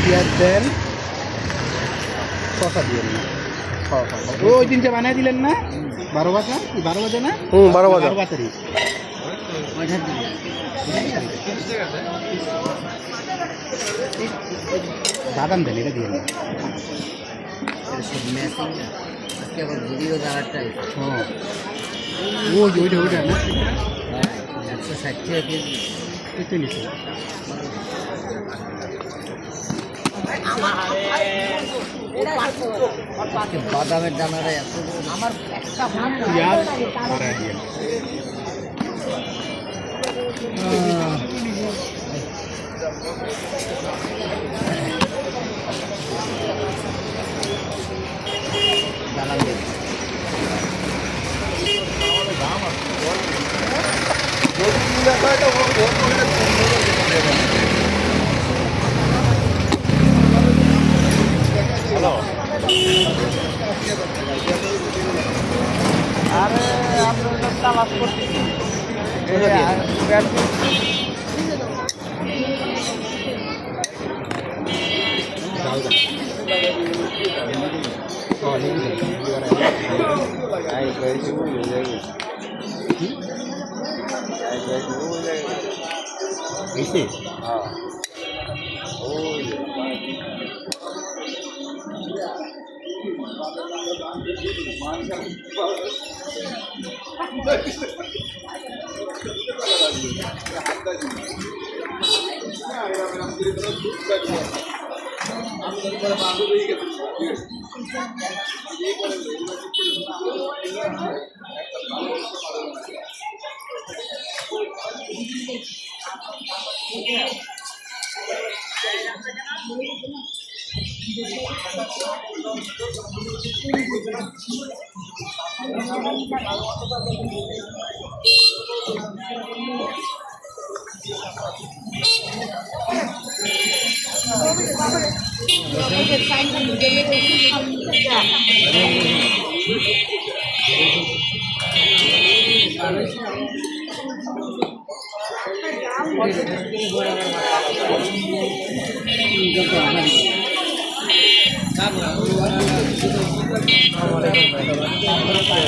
পেঁয়াজ দেন, শসা দিয়ে দিন। ওই দিন যে বানিয়ে দিলেন না 12 বাজা, 12 বাজে না? 12 বাজে। 12 বাজারই বাদাম দেন, এটা দিয়ে দিন। ওইটা না 160 একটু নিচে। বাদামের দানাটা এত আমার একটা পেঁয়াজ বাড়ায় দিয়ে আরে আমরা তালাশ করতেছি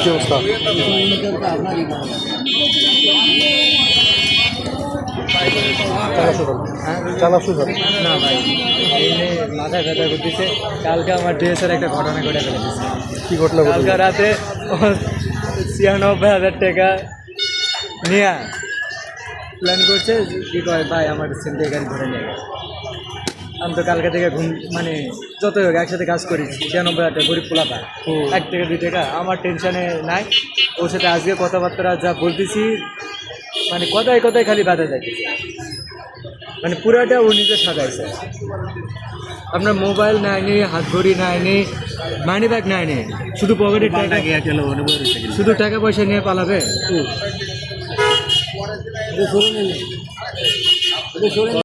কি অবস্থা? চালা শুরু না ভাই মাথা ব্যথা করতেছে। কালকে আমার ড্রেসের একটা ঘটনা ঘটে ফেলেছে। কি ঘটনা? কালকে রাতে 96,000 টাকা নিয়ে প্ল্যান করছে কি কয় ভাই আমার সিন্ডে গাড়ি ধরে নিয়ে গেছে। আমি তো কালকে থেকে মানে যতই হোক একসাথে কাজ করি 96,000 টাকা গরিব পোলা পায় 1 টাকা 2 টাকা আমার টেনশনে নাই। ওর সাথে আজকে কথাবার্তা যা বলতেছি মানে কথায় কথায় খালি বাধা যাইতেছে, মানে পুরাটা ও নিজে সাজাইছে। আপনার মোবাইল নেয়নি, হাত ঘড়ি নেয়নি, মানি ব্যাগ নেয়নি, শুধু পকেটের টাকা, শুধু টাকা পয়সা নিয়ে পালাবে।